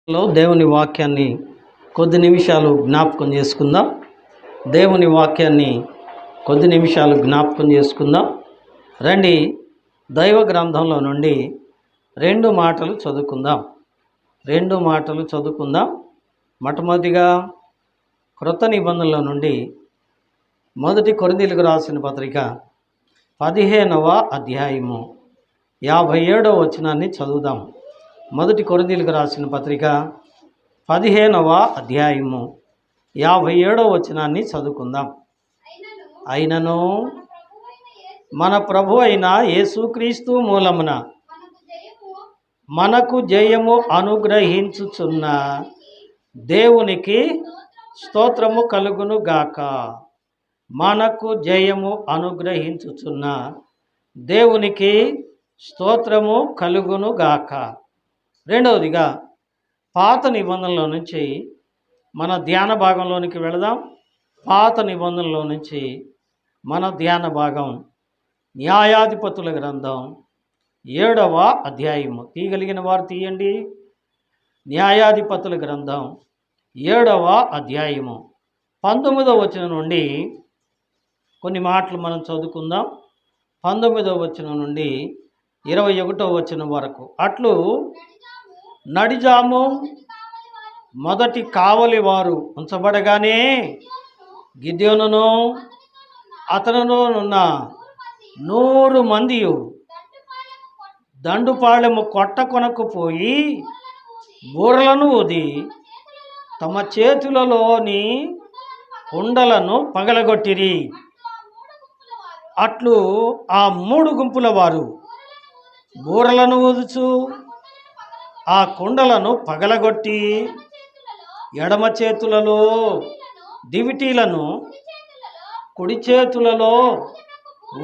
దేవుని వాక్యాన్ని కొద్ది నిమిషాలు జ్ఞాపకం చేసుకుందాం. దేవుని వాక్యాన్ని కొద్ది నిమిషాలు జ్ఞాపకం చేసుకుందాం. రండి, దైవ గ్రంథంలో నుండి రెండు మాటలు చదువుకుందాం. మొట్టమొదటిగా క్రొత్త నిబంధనలో నుండి మొదటి కొరింథీయులకు రాసిన పత్రిక 15వ అధ్యాయము 57వ వచనాన్ని చదువుదాం. మొదటి కొరింథీయులకు రాసిన పత్రిక 15వ అధ్యాయము 57వ వచనాన్ని చదువుకుందాం. అయినను మన ప్రభు అయిన యేసుక్రీస్తు మూలమున మనకు జయము అనుగ్రహించుచున్న దేవునికి స్తోత్రము కలుగును గాక. మనకు జయము అనుగ్రహించుచున్న దేవునికి స్తోత్రము కలుగును గాక. రెండవదిగా పాత నిబంధనలో నుంచి మన ధ్యాన భాగంలోనికి వెళదాం. పాత నిబంధనలో నుంచి మన ధ్యాన భాగం న్యాయాధిపతుల గ్రంథం 7వ అధ్యాయము. తీయగలిగిన వారు తీయండి. న్యాయాధిపతుల గ్రంథం 7వ అధ్యాయము 19వ వచనం నుండి కొన్ని మాటలు మనం చదువుకుందాం. 19వ వచనం నుండి 21వ వచనం వరకు. అట్లు నడిజాము మొదటి కావలి వారు ఉంచబడగానే గిద్యోనును అతనులో ఉన్న 100 మంది దండుపాళెము కొట్ట కొనకు పోయి బూరలను ఊది తమ చేతులలోని కుండలను పగలగొట్టిరి. అట్లు ఆ 3 గుంపుల వారు బూరలను ఊదుచు ఆ కుండలను పగలగొట్టి ఎడమ చేతులలో దివిటీలను, కుడి చేతులలో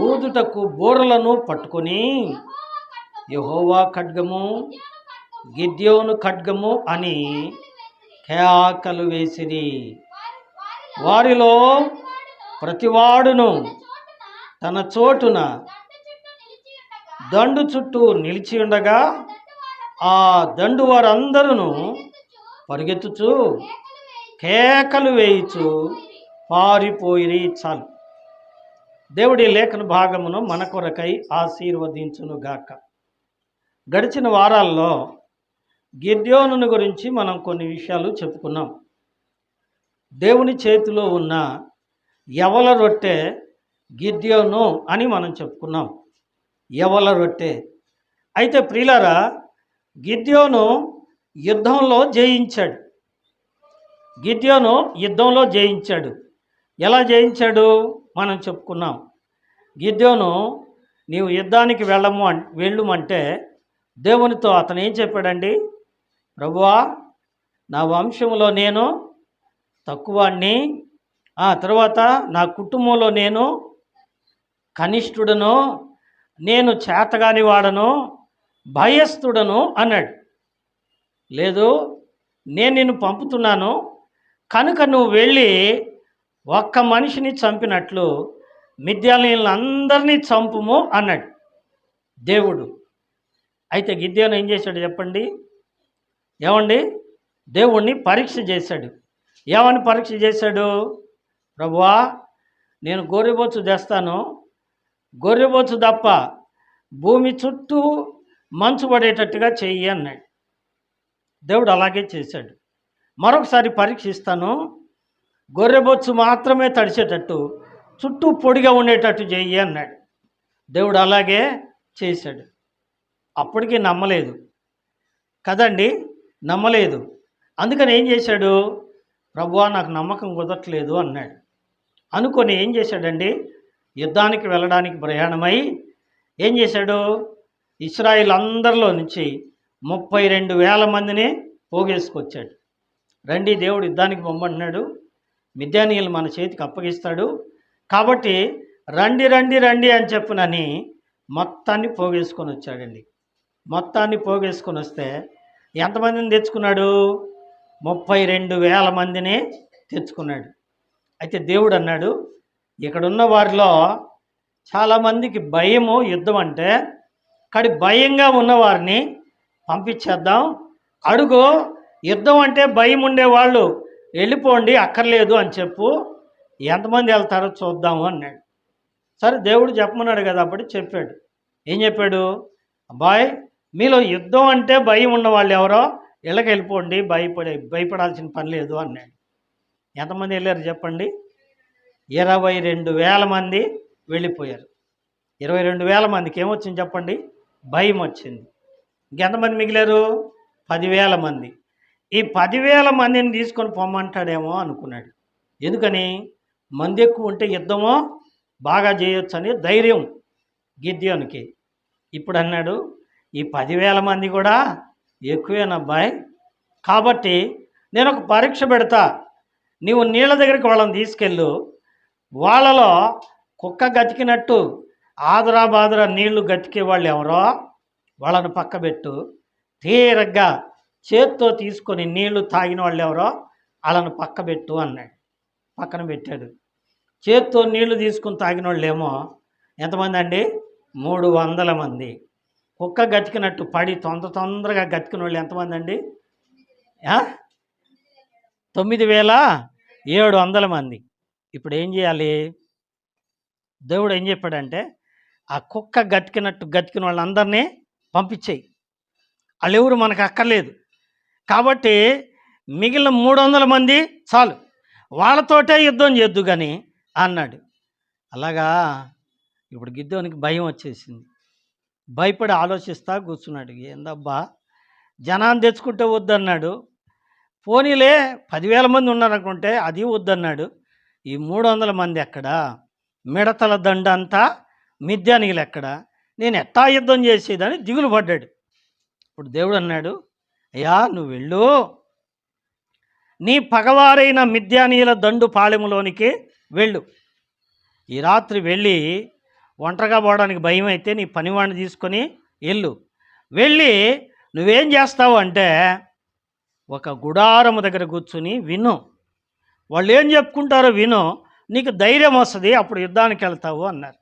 ఊదుటకు బూరలను పట్టుకొని యెహోవా ఖడ్గము, గిద్యోను ఖడ్గము అని కేకలు వేసిరి. వారిలో ప్రతివాడును తన చోటున దండు చుట్టూ నిలిచి ఉండగా ఆ దండు వారందరూ పరిగెత్తుచు కేకలు వేయిచు పారిపోయిరి. చాలు. దేవుడి లేఖన భాగమును మన కొరకై ఆశీర్వదించునుగాక. గడిచిన వారాల్లో గిద్యోనుని గురించి మనం కొన్ని విషయాలు చెప్పుకున్నాం. దేవుని చేతిలో ఉన్న యవల రొట్టె గిద్యోను అని మనం చెప్పుకున్నాం. యవల రొట్టె. అయితే ప్రియులారా, గిద్యోను యుద్ధంలో జయించాడు. ఎలా జయించాడు మనం చెప్పుకున్నాం. గిద్యోను నీవు యుద్ధానికి వెళ్ళమంటే దేవునితో అతను ఏం చెప్పాడండి? ప్రభువా, నా వంశంలో నేను తక్కువాణ్ణి, ఆ తర్వాత నా కుటుంబంలో నేను కనిష్ఠుడను, నేను చేతగాని వాడను, భయస్థుడను అన్నాడు. లేదు, నేను నిన్ను పంపుతున్నాను కనుక నువ్వు వెళ్ళి ఒక్క మనిషిని చంపినట్లు మిద్యానీయులందరినీ చంపుము అన్నాడు దేవుడు. అయితే గిద్యోను ఏం చేశాడు చెప్పండి? ఏమండి, దేవుణ్ణి పరీక్ష చేశాడు. ఏమని పరీక్ష చేశాడు? ప్రభువా, నేను గొర్రెబొచ్చు తెస్తాను, గొర్రెబొచ్చు తప్ప భూమి చుట్టూ మంచు పడేటట్టుగా చెయ్యి అన్నాడు. దేవుడు అలాగే చేశాడు. మరొకసారి పరీక్షిస్తాను, గొర్రెబొచ్చు మాత్రమే తడిచేటట్టు చుట్టూ పొడిగా ఉండేటట్టు చెయ్యి అన్నాడు. దేవుడు అలాగే చేశాడు. అప్పటికీ నమ్మలేదు కదండి, నమ్మలేదు. అందుకని ఏం చేశాడు? ప్రభువా, నాకు నమ్మకం కుదరట్లేదు అన్నాడు. అనుకొని ఏం చేశాడండి? యుద్ధానికి వెళ్ళడానికి ప్రయాణమై ఏం చేశాడు? ఇశ్రాయేల్ అందరిలో నుంచి 32,000 మందిని పోగేసుకొచ్చాడు. రండి, దేవుడు యుద్ధానికి పొమ్మంటున్నాడు, మిద్యానీయులు మన చేతికి అప్పగిస్తాడు కాబట్టి రండి రండి రండి అని చెప్పునని మొత్తాన్ని పోగేసుకొని వచ్చాడండి. మొత్తాన్ని పోగేసుకొని వస్తే ఎంతమందిని తెచ్చుకున్నాడు? 32,000 మందిని తెచ్చుకున్నాడు. అయితే దేవుడు అన్నాడు, ఇక్కడున్న వారిలో చాలామందికి భయము యుద్ధం అంటే, కానీ భయంగా ఉన్నవారిని పంపించేద్దాం, అడుగు యుద్ధం అంటే భయం ఉండేవాళ్ళు వెళ్ళిపోండి అక్కర్లేదు అని చెప్పు, ఎంతమంది వెళ్తారో చూద్దాము అన్నాడు. సరే దేవుడు చెప్పమన్నాడు కదా, అప్పుడు చెప్పాడు. ఏం చెప్పాడు? అబ్బాయి, మీలో యుద్ధం అంటే భయం ఉన్న వాళ్ళు ఎవరో ఇళ్ళకి వెళ్ళిపోండి, భయపడాల్సిన పని లేదు అన్నాడు. ఎంతమంది వెళ్ళారు చెప్పండి? 22,000 మంది వెళ్ళిపోయారు. 22,000 మందికి ఏమొచ్చింది చెప్పండి? భయం వచ్చింది. ఇంకెంతమంది మిగిలారు? 10,000 మంది. ఈ 10,000 మందిని తీసుకొని పొమ్మంటాడేమో అనుకున్నాడు. ఎందుకని? మంది ఎక్కువ ఉంటే యుద్ధమో బాగా చేయొచ్చు అని ధైర్యం గిద్యోనికి. ఇప్పుడు అన్నాడు, ఈ 10,000 మంది కూడా ఎక్కువేనబ్బాయి, కాబట్టి నేను ఒక పరీక్ష పెడతా. నీవు నీళ్ళ దగ్గరికి వాళ్ళని తీసుకెళ్ళు, వాళ్ళలో కుక్క గతికినట్టు ఆదరా బాదరా నీళ్లు గతికే వాళ్ళు ఎవరో వాళ్ళని పక్కబెట్టు, తీరగ్గా చేత్తో తీసుకొని నీళ్లు తాగిన వాళ్ళు ఎవరో వాళ్ళని పక్కబెట్టు అన్నాడు. పక్కన పెట్టాడు. చేత్తో నీళ్లు తీసుకుని తాగిన వాళ్ళు ఏమో ఎంతమంది అండి? 300 మంది. కుక్క గతికినట్టు పడి తొందరగా గతికిన వాళ్ళు ఎంతమంది అండి? 9,700 మంది. ఇప్పుడు ఏం చేయాలి? దేవుడు ఏం చెప్పాడంటే, ఆ కుక్క గతికిన వాళ్ళందరినీ పంపించేయి, వాళ్ళు ఎవరు మనకు అక్కర్లేదు, కాబట్టి మిగిలిన 300 మంది చాలు, వాళ్ళతోటే యుద్ధం చేద్దు కానీ అన్నాడు. అలాగా. ఇప్పుడు గిద్దోనికి భయం వచ్చేసింది. భయపడి ఆలోచిస్తా కూర్చున్నాడు. ఏందబ్బా, జనాన్ని తెచ్చుకుంటే వద్దన్నాడు, పోనీలే 10,000 మంది ఉన్నారనుకుంటే అది వద్దన్నాడు, ఈ 300 మంది ఎక్కడా, మిడతల దండంతా మిద్యానీయులు ఎక్కడా, నేను ఎట్టా యుద్ధం చేసేదని దిగులు పడ్డాడు. ఇప్పుడు దేవుడు అన్నాడు, అయ్యా నువ్వు వెళ్ళు, నీ పగవారైన మిద్యానీయుల దండు పాళెములోనికి వెళ్ళు, ఈ రాత్రి వెళ్ళి ఒంటరిగా పోవడానికి భయం అయితే నీ పనివాడిని తీసుకొని వెళ్ళు, వెళ్ళి నువ్వేం చేస్తావు అంటే ఒక గుడారము దగ్గర కూర్చుని విను, వాళ్ళు ఏం చెప్పుకుంటారో విను, నీకు ధైర్యం వస్తుంది, అప్పుడు యుద్ధానికి వెళ్తావు అన్నారు.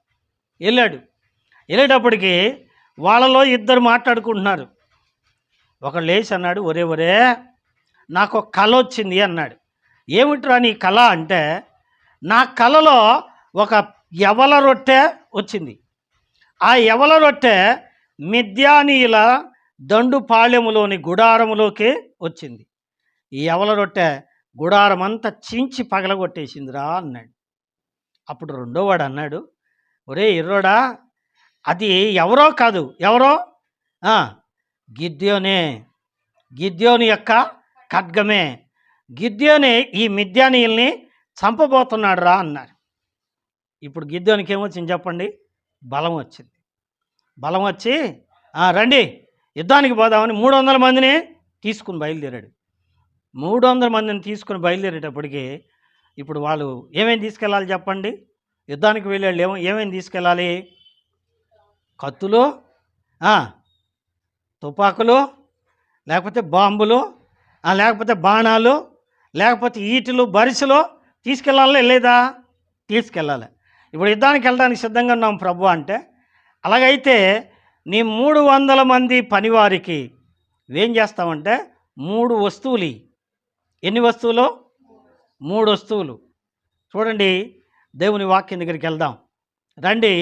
వెళ్ళేటప్పటికి వాళ్ళలో ఇద్దరు మాట్లాడుకుంటున్నారు. ఒకడు లేచి అన్నాడు, ఒరే నాకు ఒక కళ వచ్చింది అన్నాడు. ఏమిట్రా నీ కళ అంటే, నా కళలో ఒక యవల రొట్టె వచ్చింది, ఆ యవల రొట్టె మిద్యానీయుల దండు పాళెములోని గుడారములోకి వచ్చింది, ఈ యవల రొట్టె గుడారం అంతా చించి పగలగొట్టేసిందిరా అన్నాడు. అప్పుడు రెండోవాడు అన్నాడు, ఒరే ఎర్రోడా, అది ఎవరో కాదు, ఎవరో గిద్యోని యొక్క ఖడ్గమే, గిద్యోని ఈ మిద్యానీయుల్ని చంపబోతున్నాడు రా అన్నారు. ఇప్పుడు గిద్యోనికి ఏమొచ్చింది చెప్పండి? బలం వచ్చింది. బలం వచ్చి రండి యుద్ధానికి పోదామని 300 మందిని తీసుకుని బయలుదేరాడు. 300 మందిని తీసుకుని బయలుదేరేటప్పటికి ఇప్పుడు వాళ్ళు ఏమేమి తీసుకెళ్ళాలి చెప్పండి? యుద్ధానికి వెళ్ళేవాళ్ళు ఏమేమి తీసుకెళ్ళాలి? కత్తులు, తుపాకులు, లేకపోతే బాంబులు, లేకపోతే బాణాలు, లేకపోతే ఈటలు, బరిసెలు తీసుకెళ్ళాలి లేదా? తీసుకెళ్ళాలి. ఇప్పుడు యుద్ధానికి వెళ్ళడానికి సిద్ధంగా ఉన్నాం ప్రభు అంటే, అలాగైతే నీ 300 మంది పనివారికి ఏం చేస్తామంటే 3 వస్తువులు. ఎన్ని వస్తువులు? 3 వస్తువులు. చూడండి, దేవుని వాక్యం దగ్గరికి వెళ్దాం రండి.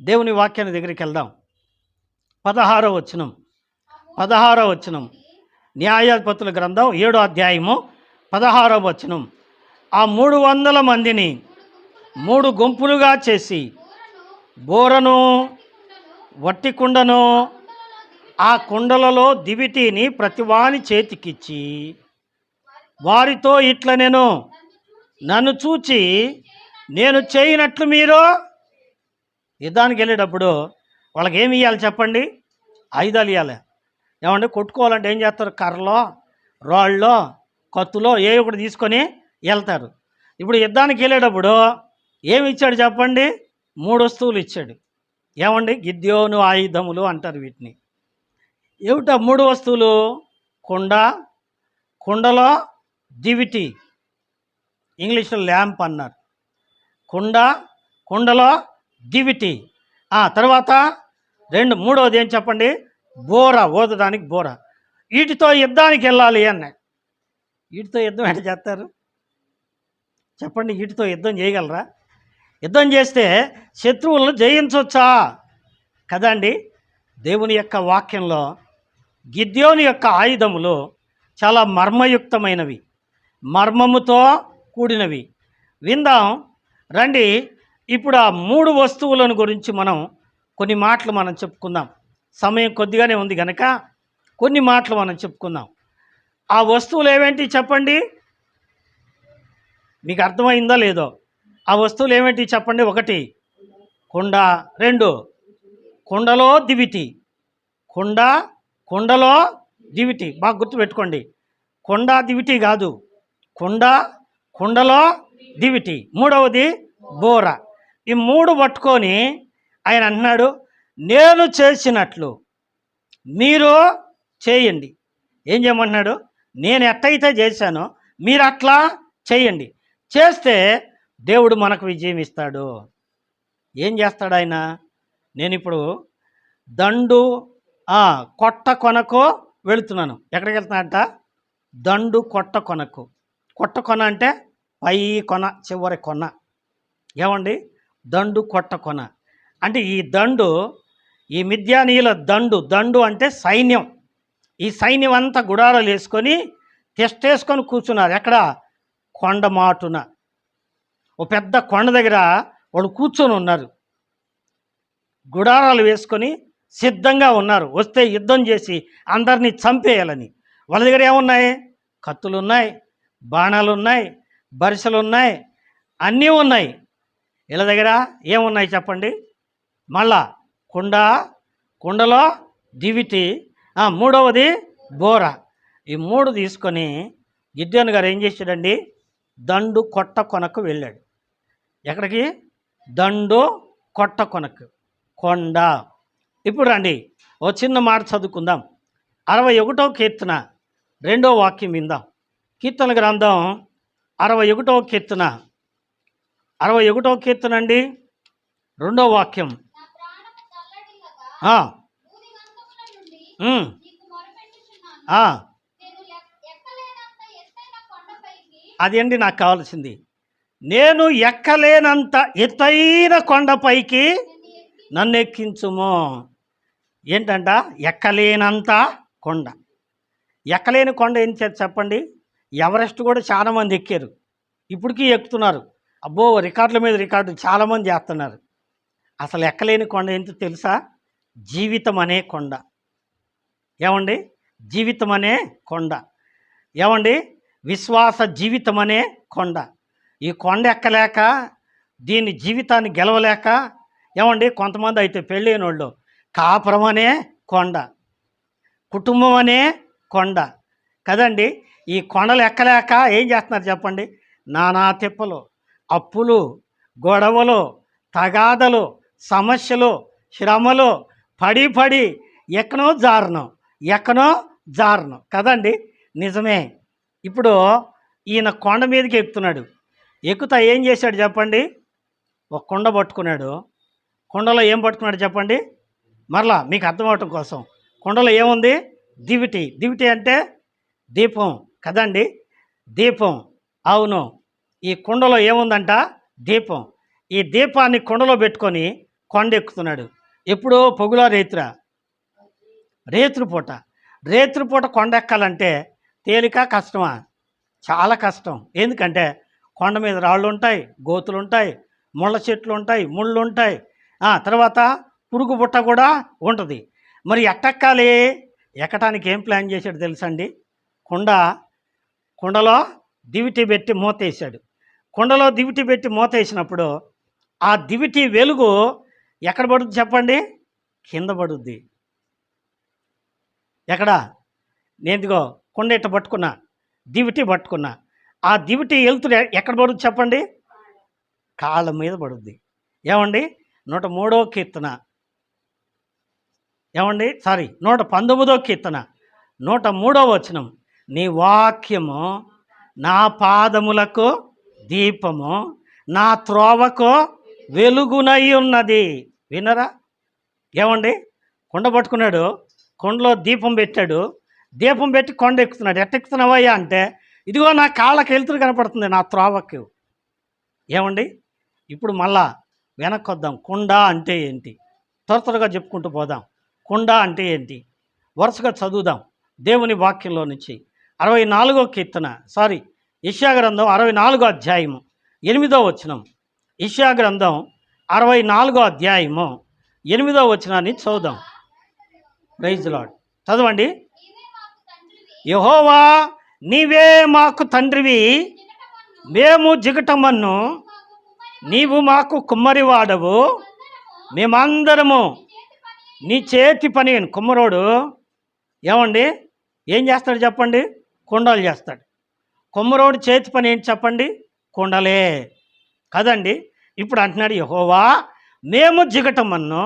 దేవుని వాక్యాన్ని దగ్గరికి వెళ్దాం. 16వ వచనం న్యాయాధిపతుల గ్రంథం 7వ అధ్యాయము 16వ వచనం. ఆ 300 మందిని 3 గుంపులుగా చేసి బోరను, వట్టి కుండను, ఆ కుండలలో దివిటీని ప్రతివాని చేతికిచ్చి వారితో ఇట్లా నన్ను చూచి నేను చేయనట్లు మీరు. యుద్ధానికి వెళ్ళేటప్పుడు వాళ్ళకి ఏమి ఇవ్వాలి చెప్పండి? ఆయుధాలు ఇవ్వాలి. ఏమంటే కొట్టుకోవాలంటే ఏం చేస్తారు? కర్రలో, రాళ్ళలో, కత్తులో ఏ ఒకటి తీసుకొని వెళ్తారు. ఇప్పుడు యుద్ధానికి వెళ్ళేటప్పుడు ఏమి ఇచ్చాడు చెప్పండి? 3 వస్తువులు ఇచ్చాడు. ఏమండి? గిద్యోను ఆయుధములు అంటారు వీటిని. ఏమిటా 3 వస్తువులు? కుండలో దివిటి, ఇంగ్లీష్లో ల్యాంప్ అన్నారు. కుండలో దివిటి. తర్వాత మూడవది ఏం చెప్పండి? బోర, ఓదడానికి బోర. వీటితో యుద్ధానికి వెళ్ళాలి అన్నాడు. వీటితో యుద్ధం ఎట్లా చేస్తారు చెప్పండి? వీటితో యుద్ధం చేయగలరా? యుద్ధం చేస్తే శత్రువులను జయించవచ్చా? కదండి. దేవుని యొక్క వాక్యంలో గిద్యోని యొక్క ఆయుధములు చాలా మర్మయుక్తమైనవి, మర్మముతో కూడినవి. విందాం రండి. ఇప్పుడు ఆ 3 వస్తువులను గురించి కొన్ని మాటలు మనం చెప్పుకుందాం. సమయం కొద్దిగానే ఉంది కనుక కొన్ని మాటలు మనం చెప్పుకుందాం. ఆ వస్తువులు ఏవేంటి చెప్పండి? మీకు అర్థమైందో లేదో? ఆ వస్తువులు ఏవేంటి చెప్పండి? 1 కుండ, 2 కుండలో దివిటి. కుండలో దివిటి బాగా గుర్తుపెట్టుకోండి. కుండ దివిటి కాదు, కుండలో దివిటి. 3వది బోర. ఈ 3 పట్టుకొని ఆయన అంటున్నాడు, నేను చేసినట్లు మీరు చేయండి. ఏం చేయమంటున్నాడు? నేను ఎట్టయితే చేశానో మీరు అట్లా చేయండి. చేస్తే దేవుడు మనకు విజయం ఇస్తాడు. ఏం చేస్తాడు ఆయన? నేను ఇప్పుడు దండు కొట్ట కొనకు వెళుతున్నాను. ఎక్కడికి వెళ్తున్నాడంట? దండు కొట్ట కొనకు. కొట్ట కొన అంటే పై కొన, చివరి కొన. ఏమండి? దండు కొట్ట కొన అంటే ఈ దండు, ఈ మిద్యానీయుల దండు అంటే సైన్యం. ఈ సైన్యం అంతా గుడారాలు వేసుకొని తెస్టేసుకొని కూర్చున్నారు. ఎక్కడ? కొండమాటున, ఓ పెద్ద కొండ దగ్గర వాళ్ళు కూర్చొని ఉన్నారు. గుడారాలు వేసుకొని సిద్ధంగా ఉన్నారు, వస్తే యుద్ధం చేసి అందరినీ చంపేయాలని. వాళ్ళ దగ్గర ఏమున్నాయి? కత్తులు ఉన్నాయి, బాణాలు ఉన్నాయి, బరిసెలు ఉన్నాయి, అన్నీ ఉన్నాయి. వీళ్ళ దగ్గర ఏమున్నాయి చెప్పండి? మళ్ళా కుండలో దివిటి, 3వది బోర. ఈ 3 తీసుకొని గిద్యోను గారు ఏం చేశాడండి? దండు కొట్ట కొనకు వెళ్ళాడు. ఎక్కడికి? దండు కొట్ట కొనకు, కొండ. ఇప్పుడు రండి, ఓ చిన్న మాట చదువుకుందాం. 61వ కీర్తన 2వ వాక్యం విందాం. కీర్తన గ్రంథం 61వ కీర్తన 61వ కీర్తన అండి, 2వ వాక్యం. అది అండి నాకు కావాల్సింది. నేను ఎక్కలేనంత ఎత్తైన కొండపైకి నన్ను ఎక్కించుము. ఏంటంట? ఎక్కలేనంత కొండ. ఎక్కలేని కొండ ఏం చెప్పండి? ఎవరెస్ట్ కూడా చాలామంది ఎక్కారు, ఇప్పటికీ ఎక్కుతున్నారు. అబ్బో, రికార్డుల మీద రికార్డులు చాలామంది చేస్తున్నారు. అసలు ఎక్కలేని కొండ ఏంటో తెలుసా? జీవితం అనే కొండ. ఏమండి? జీవితం అనే కొండ. ఏమండి? విశ్వాస జీవితం అనే కొండ. ఈ కొండ ఎక్కలేక, దీని జీవితాన్ని గెలవలేక, ఏమండి కొంతమంది అయితే పెళ్ళైన వాళ్ళు కాపురం అనే కొండ, కుటుంబం అనే కొండ కదండి. ఈ కొండలు ఎక్కలేక ఏం చేస్తున్నారు చెప్పండి? నానా తిప్పలు, అప్పులు, గొడవలు, తగాదలు, సమస్యలు, శ్రమలు పడి ఎక్కనో జారను కదండి. నిజమే. ఇప్పుడు ఈయన కొండ మీదకి ఎక్కుతున్నాడు. ఎక్కుతా ఏం చేశాడు చెప్పండి? ఒక కుండ పట్టుకున్నాడు. కుండలో ఏం పట్టుకున్నాడు చెప్పండి? మరలా మీకు అర్థమవటం కోసం, కుండలో ఏముంది? దివిటి అంటే దీపం కదండి. దీపం. అవును, ఈ కుండలో ఏముందంట? దీపం. ఈ దీపాన్ని కుండలో పెట్టుకొని కొండ ఎక్కుతున్నాడు. ఎప్పుడో పొగులా రేత్రిపూట కొండ ఎక్కాలంటే తేలిక కష్టమా? చాలా కష్టం. ఎందుకంటే కొండ మీద రాళ్ళు ఉంటాయి, గోతులు ఉంటాయి, ముళ్ళ చెట్లు ఉంటాయి, ముళ్ళు ఉంటాయి, తర్వాత పురుగు బుట్ట కూడా ఉంటుంది. మరి ఎట్టెక్కాలి? ఎక్కటానికి ఏం ప్లాన్ చేశాడు తెలుసండి? కుండలో దివిటి పెట్టి మూతేసాడు. కుండలో దివిటి పెట్టి మూతేసినప్పుడు ఆ దివిటి వెలుగు ఎక్కడ పడుద్ది చెప్పండి? కింద పడుద్ది. ఎక్కడ? నేనుగో కుండ ఇట్ట పట్టుకున్నా, దివిటి పట్టుకున్నా, ఆ దివిటి వెళ్తున్నా ఎక్కడ పడుద్ది చెప్పండి? కాళ్ళ మీద పడుద్ది. ఏమండి? 103వ కీర్తన, ఏమండి 119వ కీర్తన 103వ వచనం. నీ వాక్యము నా పాదములకు దీపము, నా త్రోవకు వెలుగునై ఉన్నది. వినరా? ఏమండి? కుండ పట్టుకున్నాడు, కుండలో దీపం పెట్టాడు, దీపం పెట్టి కొండ ఎక్కుతున్నాడు. ఎక్కుతున్నావయ్యా అంటే, ఇదిగో నా కాళ్ళకి వెలుతురు కనపడుతుంది, నా త్రోవకి. ఏమండి, ఇప్పుడు మళ్ళా వెనక్కి వద్దాం. కుండ అంటే ఏంటి? త్వరగా చెప్పుకుంటూ పోదాం. కుండ అంటే ఏంటి వరుసగా చదువుదాం దేవుని వాక్యంలో నుంచి. 64వ కీర్తన, యెషయా గ్రంథం 64వ అధ్యాయము 8వ వచనం. యెషయా గ్రంథం 64వ అధ్యాయము 8వ వచనాన్ని చదువుదాం. Praise Lord. చదవండి. యెహోవా, నీవే మాకు తండ్రివి, మేము జిగటమన్ను, నీవు మాకు కుమ్మరివాడవు, మేమందరము నీ చేతి పని. కుమ్మరోడు ఏమండి ఏం చేస్తాడు చెప్పండి? కుండలు చేస్తాడు. కుమ్మరోడు చేతి పని ఏంటి చెప్పండి? కుండలే కదండి. ఇప్పుడు అంటున్నాడు, యెహోవా మేము జిగటమన్ను,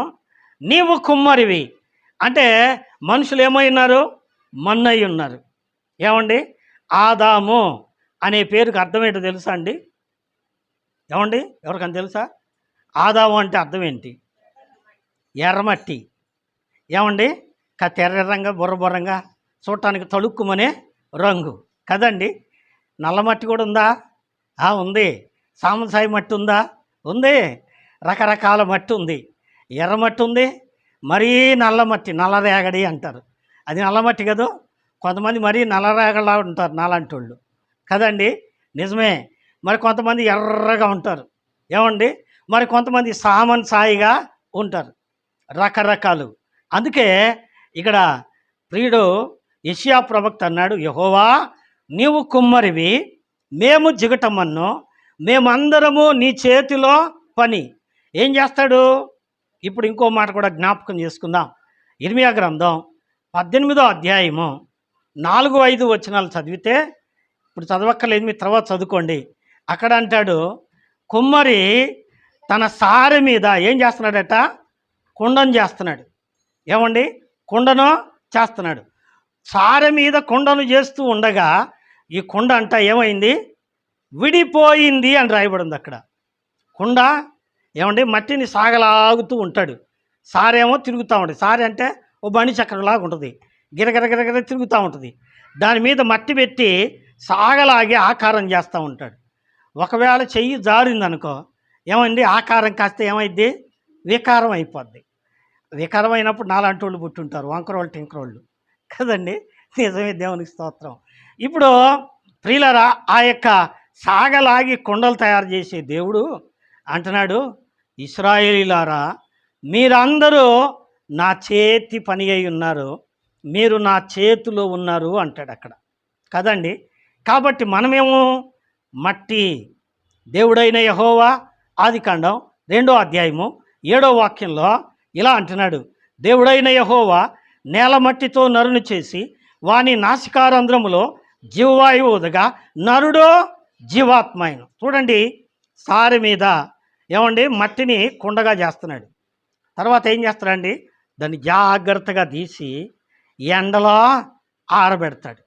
నీవు కుమ్మరివి. అంటే మనుషులు ఏమై ఉన్నారు? మన్నయ్య ఉన్నారు. ఏమండి, ఆదాము అనే పేరుకి అర్థం ఏంటో తెలుసా అండి? ఏమండి, ఎవరికైనా తెలుసా? ఆదాము అంటే అర్థం ఏంటి? ఎర్రమట్టి. ఏమండి, తెర్రెర్రంగా బుర్రబుర్రంగా చూడటానికి తళుక్కుమనే రంగు కదండి. నల్లమట్టి కూడా ఉందా? ఉంది. సామసాయి మట్టి ఉందా? ఉంది. రకరకాల మట్టి ఉంది. ఎర్రమట్టి ఉంది, మరీ నల్లమట్టి, నల్లరేగడి అంటారు. అది నల్లమట్టి కదా. కొంతమంది మరీ నల్లరేగలా ఉంటారు, నాలాంటి వాళ్ళు కదండి. నిజమే. మరి కొంతమంది ఎర్రగా ఉంటారు. ఏమండి, మరి కొంతమంది సామన్ సాయిగా ఉంటారు. రకరకాలు. అందుకే ఇక్కడ ప్రియుడు యెషయా ప్రవక్త అన్నాడు, యెహోవా నీవు కుమ్మరివి, మేము జిగటమన్ను, మేమందరము నీ చేతిలో పని. ఏం చేస్తాడు? ఇప్పుడు ఇంకో మాట కూడా జ్ఞాపకం చేసుకుందాం. ఇర్మియా గ్రంథం 18వ అధ్యాయము 4-5 వచనాలు చదివితే, ఇప్పుడు చదవక్కర్లేదు, మీ తర్వాత చదువుకోండి. అక్కడ అంటాడు, కుమ్మరి తన సారె మీద ఏం చేస్తున్నాడట? కుండను చేస్తున్నాడు. ఏమండి, కుండను చేస్తున్నాడు. సారె మీద కుండను చేస్తూ ఉండగా ఈ కుండ అంట ఏమైంది? విడిపోయింది అని రాయబడింది అక్కడ. కుండ ఏమండి మట్టిని సాగలాగుతూ ఉంటాడు, సారేమో తిరుగుతూ ఉంటుంది. సారె అంటే ఓ బండి చక్రంలాగా ఉంటుంది, గిరగిర గిరగిర తిరుగుతూ ఉంటుంది. దాని మీద మట్టి పెట్టి సాగలాగి ఆకారం చేస్తూ ఉంటాడు. ఒకవేళ చెయ్యి జారిందనుకో ఏమైంది? ఆకారం కాస్త ఏమైద్ది? వికారం అయిపోద్ది. వికారం అయినప్పుడు నాలాంటి వాళ్ళు పుట్టుంటారు, వంకరోళ్ళు టింకరోళ్ళు కదండి. నిజమే, దేవునికి స్తోత్రం. ఇప్పుడు ప్రియులారా, ఆ యొక్క సాగలాగి కుండలు తయారు చేసే దేవుడు అంటున్నాడు, ఇశ్రాయేలీలారా మీరందరూ నా చేతి పని అయి ఉన్నారు, మీరు నా చేతిలో ఉన్నారు అంటాడు అక్కడ కదండి. కాబట్టి మనమేమో మట్టి. దేవుడైన యెహోవా ఆదికాండం 2వ అధ్యాయము 7వ వాక్యంలో ఇలా అంటున్నాడు, దేవుడైన యెహోవా నేల మట్టితో నరుని చేసి వాని నాసికారంధ్రములో జీవవాయువు ఊదగా నరుడో జీవాత్మాయను. చూడండి, సారె మీద ఏమండి మట్టిని కుండగా చేస్తున్నాడు. తర్వాత ఏం చేస్తాడండి? దాన్ని జాగ్రత్తగా తీసి ఎండలో ఆరబెడతాడు.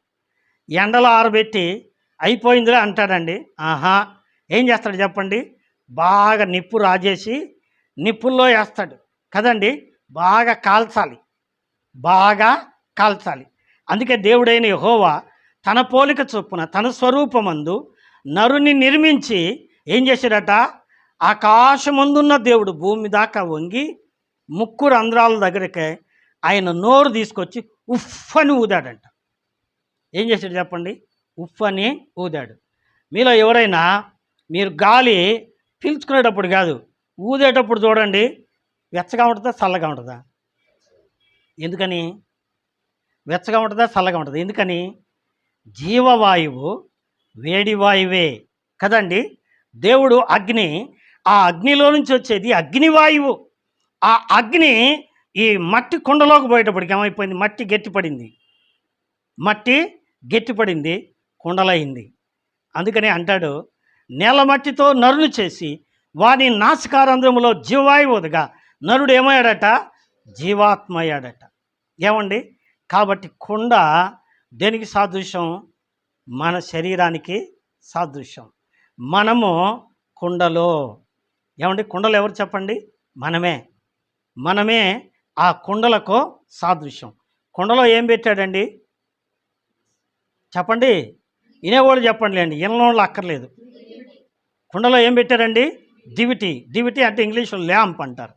ఎండలో ఆరబెట్టి అయిపోయిందిలే అంటాడండి. ఏం చేస్తాడు చెప్పండి? బాగా నిప్పు రాజేసి నిప్పుల్లో వేస్తాడు కదండి. బాగా కాల్చాలి. అందుకే దేవుడైన యెహోవా తన పోలిక చొప్పున తన స్వరూపమందు నరుని నిర్మించి ఏం చేశాడట? ఆకాశమందున్న దేవుడు భూమి దాకా వంగి ముక్కు రంధ్రాల దగ్గరికి ఆయన నోరు తీసుకొచ్చి ఉఫ్ అని ఊదాడంట. ఏం చేశాడు చెప్పండి? ఉఫ్ అని ఊదాడు. మీలో ఎవరైనా మీరు గాలి పీల్చుకునేటప్పుడు కాదు, ఊదేటప్పుడు చూడండి, వెచ్చగా ఉంటుందా చల్లగా ఉంటుందా? ఎందుకని? వెచ్చగా ఉంటుందా చల్లగా ఉంటుంది? ఎందుకని? జీవవాయువు వేడి వాయువే కదండి. దేవుడు అగ్ని, ఆ అగ్నిలో నుంచి వచ్చేది అగ్నివాయువు. ఆ అగ్ని ఈ మట్టి కుండలోకి పోయేటప్పటికి ఏమైపోయింది? మట్టి గట్టిపడింది, కుండలైంది. అందుకని అంటాడు, నేల మట్టితో నరుని చేసి వాని నాసికారంధ్రములో జీవవాయువు ఊదగా నరుడు ఏమయ్యాడట? జీవాత్మ అయ్యాడట. ఏమండి, కాబట్టి కుండ దేనికి సాదృశ్యం? మన శరీరానికి సాదృశ్యం. మనము కుండలో. ఏమండి, కుండలు ఎవరు చెప్పండి? మనమే ఆ కుండలకు సాదృశ్యం. కుండలో ఏం పెట్టాడండి? చెప్పండి, వినేవాళ్ళు చెప్పండి లేండి, వినోళ్ళు అక్కర్లేదు. కుండలో ఏం పెట్టారండి? దివిటి. దివిటి అంటే ఇంగ్లీష్లో ల్యాంప్ అంటారు.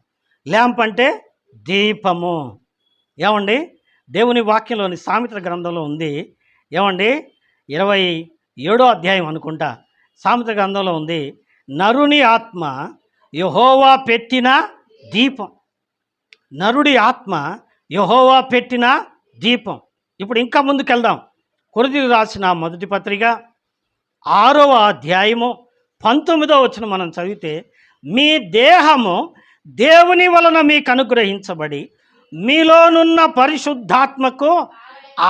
ల్యాంప్ అంటే దీపము. ఏమండి, దేవుని వాక్యంలోని సామెతల గ్రంథంలో ఉంది. ఏమండి, 27వ అధ్యాయం అనుకుంటా, సామెతల గ్రంథంలో ఉంది, నరుని ఆత్మ యెహోవా పెట్టిన దీపం. నరుడి ఆత్మ యెహోవా పెట్టిన దీపం. ఇప్పుడు ఇంకా ముందుకెళ్దాం. కొరింథీయులకు రాసిన మొదటి పత్రిక 6వ అధ్యాయము 19వ వచనం మనం చదివితే, మీ దేహము దేవుని వలన మీకు అనుగ్రహించబడి మీలోనున్న పరిశుద్ధాత్మకు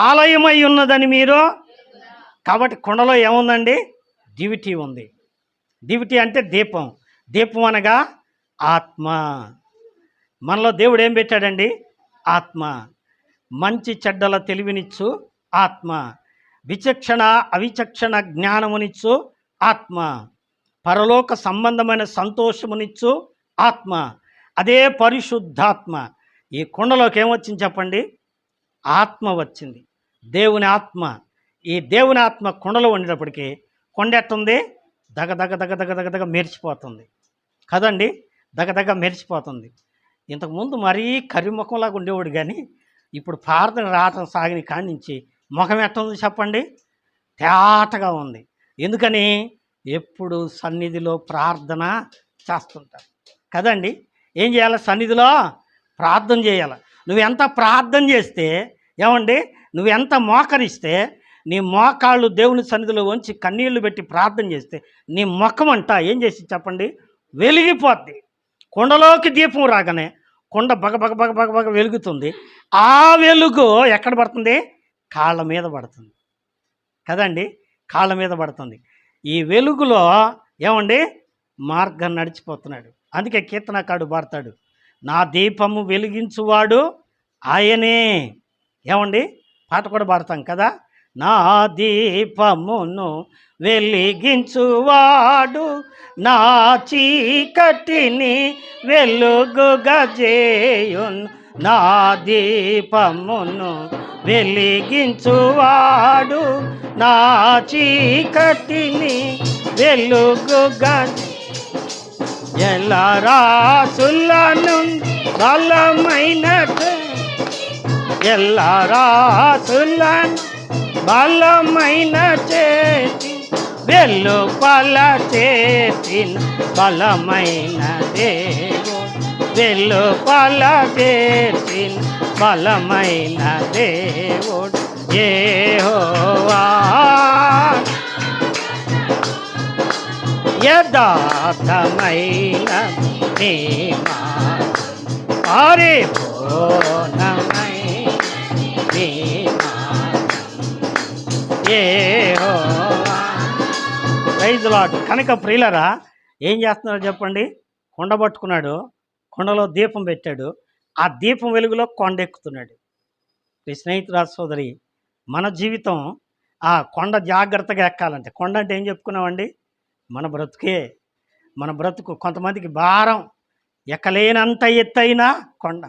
ఆలయమై ఉన్నదని మీరు. కాబట్టి కుండలో ఏముందండి? దివిటి ఉంది. దివిటి అంటే దీపం. దీపం అనగా ఆత్మ. మనలో దేవుడు ఏం పెట్టాడండి? ఆత్మ. మంచి చెడ్డల తెలివినిచ్చు ఆత్మ, విచక్షణ అవిచక్షణ జ్ఞానమునిచ్చు ఆత్మ, పరలోక సంబంధమైన సంతోషమునిచ్చు ఆత్మ, అదే పరిశుద్ధాత్మ. ఈ కుండలోకి ఏమొచ్చింది చెప్పండి? ఆత్మ వచ్చింది, దేవుని ఆత్మ. ఈ దేవుని ఆత్మ కుండలో ఉండేటప్పటికీ కొండ ఎట్టుంది? దగ దగ దగ దగ దగ దగ మెరిచిపోతుంది కదండి, దగ దగ మెరిచిపోతుంది. ఇంతకుముందు మరీ కరిముఖంలాగా ఉండేవాడు, కానీ ఇప్పుడు ప్రార్థన రావటం సాగిన కాడి నుంచి ముఖం ఎట్టుంది చెప్పండి? తేటగా ఉంది. ఎందుకని? ఎప్పుడు సన్నిధిలో ప్రార్థన చేస్తుంటారు కదండి. ఏం చేయాలి? సన్నిధిలో ప్రార్థన చేయాలి. నువ్వెంత ప్రార్థన చేస్తే, ఏమండి, నువ్వెంత మోకరిస్తే, నీ మోకాళ్ళు దేవుని సన్నిధిలో ఉంచి కన్నీళ్లు పెట్టి ప్రార్థన చేస్తే నీ ముఖం అంట ఏం చేసి చెప్పండి? వెలిగిపోద్ది. కుండలోకి దీపం రాగానే కుండ బగ బగ బగ బగ బగ వెలుగుతుంది. ఆ వెలుగు ఎక్కడ పడుతుంది? కాళ్ళ మీద పడుతుంది కదండి, కాళ్ళ మీద పడుతుంది. ఈ వెలుగులో ఏమండి మార్గం నడిచిపోతున్నాడు. అందుకే కీర్తనకారుడు పాడతాడు, నా దీపము వెలిగించువాడు ఆయనే. ఏమండి, పాట కూడా పాడతాం కదా, నా దీపమును వెలిగించువాడు నా చీకటిని వెలుగుగా చేయును. నా దీపమును వెలిగించువాడు నా చీకటిని వెలుగుగా. ఎలా రాసులను బలమైన, ఎలా రాసులను బలమైన చేతి వెలుపల చేసిన బలమైన దేవుడు, వెలుపల చేసిన బలమైన దేవుడు యెహోవా. యథార్థమైన నీ మాట పరిపూర్ణమైన నీ మాట యెహోవా. Praise lord. కనుక ప్రియులరా, ఏం చేస్తున్నారో చెప్పండి? కొండ పట్టుకున్నాడు, కొండలో దీపం పెట్టాడు, ఆ దీపం వెలుగులో కొండ ఎక్కుతున్నాడు. ఈ స్నేహితురా సోదరి, మన జీవితం ఆ కొండ జాగ్రత్తగా ఎక్కాలంటే, కొండ అంటే ఏం చెప్పుకున్నామండి? మన బ్రతుకే. మన బ్రతుకు కొంతమందికి భారం, ఎక్కలేనంత ఎత్తైనా కొండ.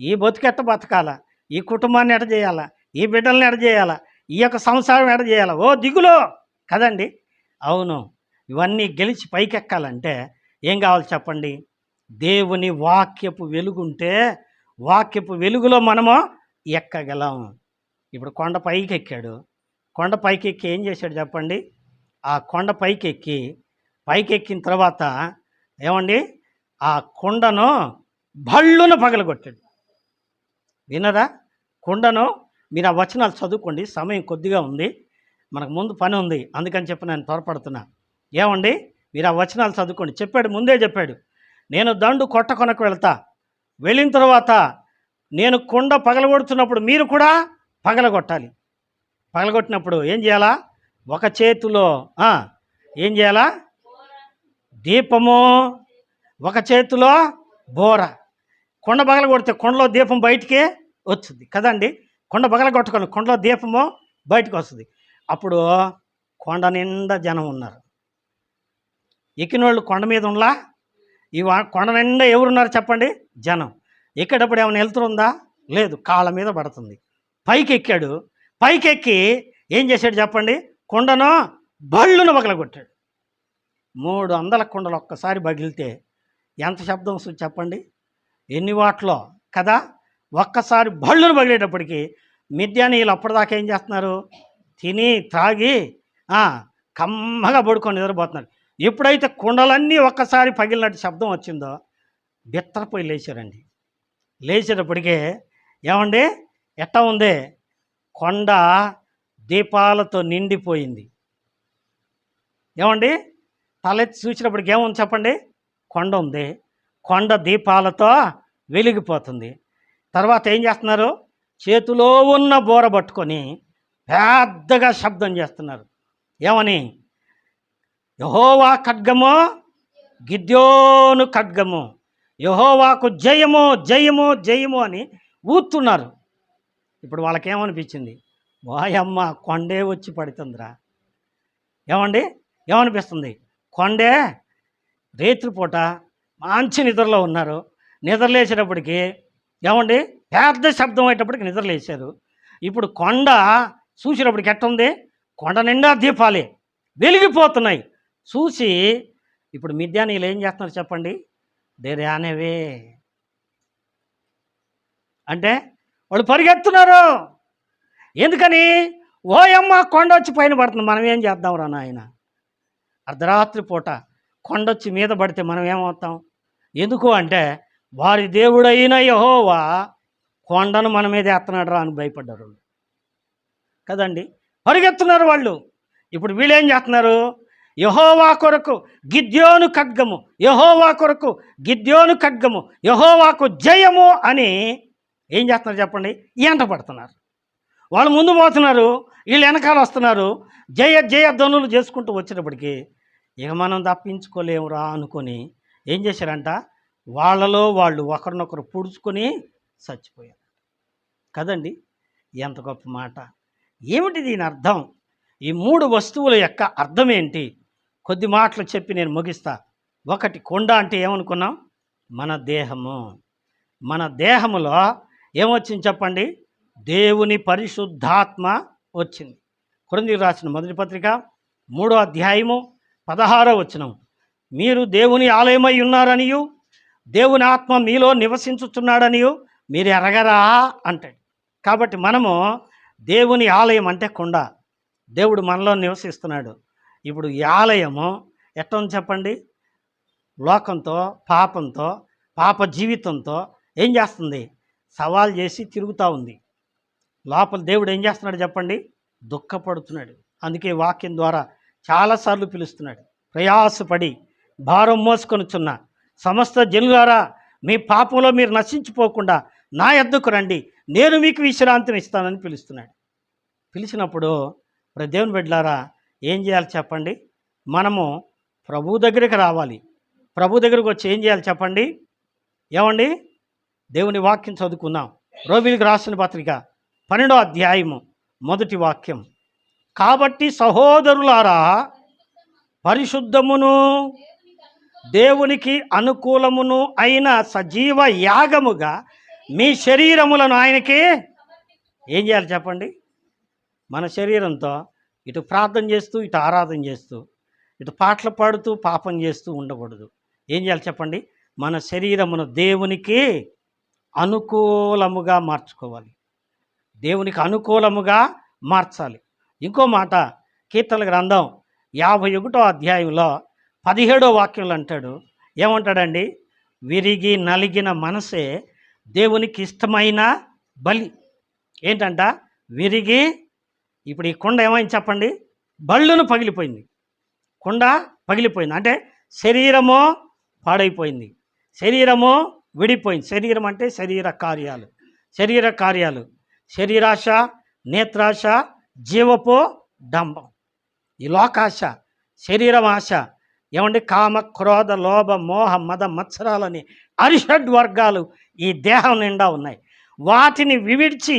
ఈ బతుకెట్ట బతకాలా, ఈ కుటుంబాన్ని ఎడ చేయాలా, ఈ బిడ్డల్ని ఎడ చేయాలా, ఈ యొక్క సంసారం ఎడ చేయాలా, ఓ దిగులో కదండి. అవును, ఇవన్నీ గెలిచి పైకెక్కాలంటే ఏం కావాలి చెప్పండి? దేవుని వాక్యపు వెలుగుంటే, వాక్యపు వెలుగులో మనము ఎక్కగలం. ఇప్పుడు కొండ పైకి ఎక్కాడు, కొండ పైకి ఎక్కి ఏం చేశాడు చెప్పండి? ఆ కొండ పైకెక్కిన తర్వాత ఏమండి, ఆ కొండను భళ్ళున పగలగొట్టాడు. వినరా? కొండను మీరు ఆ వచనాలు చదువుకోండి, సమయం కొద్దిగా ఉంది, మనకు ముందు పని ఉంది, అందుకని చెప్పి నేను త్వరపడుతున్నా. ఏమండి, మీరు ఆ వచనాలు చదువుకోండి. చెప్పాడు, ముందే చెప్పాడు, నేను దండు కొట్టకొనకు వెళ్తా, వెళ్ళిన తర్వాత నేను కొండ పగలగొడుతున్నప్పుడు మీరు కూడా పగలగొట్టాలి. పగలగొట్టినప్పుడు ఏం చేయాలా? ఒక చేతిలో ఏం చేయాలా? దీపము, ఒక చేతిలో బోర. కొండ పగలగొడితే కొండలో దీపం బయటికే వస్తుంది కదండి. కొండ పగలగొట్టుకొని కొండలో దీపము బయటకు వస్తుంది. అప్పుడు కొండ నిండా జనం ఉన్నారు. ఎక్కినోళ్ళు కొండ మీద ఉండలా, ఈ కొండ నిండా ఎవరున్నారు చెప్పండి? జనం. ఎక్కేటప్పుడు ఏమైనా వెళ్తుందా? లేదు, కాళ్ళ మీద పడుతుంది. పైకి ఎక్కాడు, పైకెక్కి ఏం చేశాడు చెప్పండి? కుండను బళ్ళును పగలగొట్టాడు. 300 కుండలు ఒక్కసారి పగిలితే ఎంత శబ్దం వస్తుంది చెప్పండి? ఎన్ని వాట్లో కదా? ఒక్కసారి బళ్ళును పగిలేటప్పటికి మిద్యానీయులు అప్పటిదాకా ఏం చేస్తున్నారు? తిని త్రాగి కమ్మగా పడుకొని నిద్రపోతున్నారు. ఎప్పుడైతే కుండలన్నీ ఒక్కసారి పగిలినట్టు శబ్దం వచ్చిందో బిత్తరపోయి లేచారండి. లేచేటప్పటికే ఏమండి ఎట్టా ఉంది? కొండ దీపాలతో నిండిపోయింది. ఏమండి తలెత్తి చూసినప్పటికి ఏముంది చెప్పండి? కొండ ఉంది. కొండ దీపాలతో వెలిగిపోతుంది. తర్వాత ఏం చేస్తున్నారు? చేతిలో ఉన్న బోర పట్టుకొని పెద్దగా శబ్దం చేస్తున్నారు. ఏమని? యెహోవా ఖడ్గము, గిద్యోను ఖడ్గము, యెహోవాకు జయము జయము జయము అని ఊతున్నారు. ఇప్పుడు వాళ్ళకేమనిపించింది? వాయమ్మ కొండే వచ్చి పడుతుందిరా. ఏమండి ఏమనిపిస్తుంది? కొండే రేత్రిపూట మంచి నిద్రలో ఉన్నారు. నిద్రలేసేటప్పటికి ఏమండి పెద్ద శబ్దం అయ్యేటప్పటికి నిద్రలేశారు. ఇప్పుడు కొండ చూసినప్పటికి ఎట్టుంది? కొండ నిండా దీపాలే వెలిగిపోతున్నాయి. చూసి ఇప్పుడు మిద్యానీయులు ఏం చేస్తున్నారు చెప్పండి? దేరానేవే అంటే వాళ్ళు పరిగెత్తున్నారు. ఎందుకని? ఓయమ్మ కొండ వచ్చి పైన పడుతుంది, మనం ఏం చేద్దాం రా నాయన? అర్ధరాత్రి పూట కొండొచ్చి మీద పడితే మనం ఏమవుతాం? ఎందుకు అంటే వారి దేవుడైన యెహోవా కొండను మన మీద ఎత్తనాడు రా అని భయపడ్డారు కదండి. పరిగెత్తున్నారు వాళ్ళు. ఇప్పుడు వీళ్ళు ఏం చేస్తున్నారు? యెహోవా కొరకు గిద్యోను ఖడ్గము, యెహోవా కొరకు గిద్యోను ఖడ్గము, యెహోవాకు జయము అని ఏం చేస్తున్నారు చెప్పండి? ఎంట పడుతున్నారు. వాళ్ళు ముందు పోతున్నారు, వీళ్ళు వెనకాల వస్తున్నారు. జయ జయ ధ్వనులు చేసుకుంటూ వచ్చేటప్పటికి ఇక మనం తప్పించుకోలేమురా అనుకొని ఏం చేశారంట? వాళ్ళలో వాళ్ళు ఒకరినొకరు పుడుచుకొని చచ్చిపోయారు కదండి. ఎంత గొప్ప మాట! ఏమిటి దీని అర్థం? ఈ 3 వస్తువుల యొక్క అర్థం ఏంటి? కొద్ది మాటలు చెప్పి నేను ముగిస్తా. ఒకటి, కొండ అంటే ఏమనుకున్నాం? మన దేహము. మన దేహములో ఏమొచ్చింది చెప్పండి? దేవుని పరిశుద్ధాత్మ వచ్చింది. కొరింథీయులకు రాసిన మొదటి పత్రిక 3వ అధ్యాయము 16వ వచనం, మీరు దేవుని ఆలయమై ఉన్నారనియు దేవుని ఆత్మ మీలో నివసించుచున్నాడనియు మీరు ఎరగరా అంటాడు. కాబట్టి మనము దేవుని ఆలయం అంటే కొండ. దేవుడు మనలో నివసిస్తున్నాడు. ఇప్పుడు ఈ ఆలయము ఎట్లా ఉంది చెప్పండి? లోకంతో, పాపంతో, పాప జీవితంతో ఏం చేస్తుంది? సవాల్ చేసి తిరుగుతూ ఉంది. లోపల దేవుడు ఏం చేస్తున్నాడు చెప్పండి? దుఃఖపడుతున్నాడు. అందుకే వాక్యం ద్వారా చాలాసార్లు పిలుస్తున్నాడు. ప్రయాసపడి భారం మోసుకొనుచున్న సమస్త జనులారా, మీ పాపంలో మీరు నశించిపోకుండా నా యొద్దకు రండి, నేను మీకు విశ్రాంతిని ఇస్తానని పిలుస్తున్నాడు. పిలిచినప్పుడు దేవుని బిడ్డలారా ఏం చేయాలి చెప్పండి? మనము ప్రభు దగ్గరికి రావాలి. ప్రభు దగ్గరికి వచ్చి ఏం చేయాలి చెప్పండి? ఏమండి దేవుని వాక్యం చదువుకుందాం. రోమీయులకు రాసిన పత్రిక 12వ అధ్యాయము 1వ వాక్యం, కాబట్టి సహోదరులారా, పరిశుద్ధమును దేవునికి అనుకూలమును అయిన సజీవ యాగముగా మీ శరీరములను ఆయనకి ఏం చేయాలి చెప్పండి? మన శరీరంతో ఇటు ప్రార్థన చేస్తూ, ఇటు ఆరాధన చేస్తూ, ఇటు పాటలు పాడుతూ పాపం చేస్తూ ఉండకూడదు. ఏం చేయాలి చెప్పండి? మన శరీరమును దేవునికి అనుకూలముగా మార్చుకోవాలి. దేవునికి అనుకూలముగా మార్చాలి. ఇంకో మాట, కీర్తనల గ్రంథం 51వ అధ్యాయంలో 17వ వాక్యంలో అంటాడు. ఏమంటాడండి? విరిగి నలిగిన మనసే దేవునికి ఇష్టమైన బలి. ఏంటంట? విరిగి, ఇప్పుడు ఈ కొండ ఏమైంది చెప్పండి? బళ్ళును పగిలిపోయింది. కొండ పగిలిపోయింది అంటే శరీరము పాడైపోయింది, శరీరము విడిపోయింది. శరీరం అంటే శరీర కార్యాలు, శరీరాశ, నేత్రాశ, జీవపు డంబం, ఈ లోకాశ, శరీరం ఆశ. ఏమంటే కామ, క్రోధ, లోభ, మోహ, మద, మత్సరాలని అరిషడ్ వర్గాలు ఈ దేహం నిండా ఉన్నాయి. వాటిని విడిచి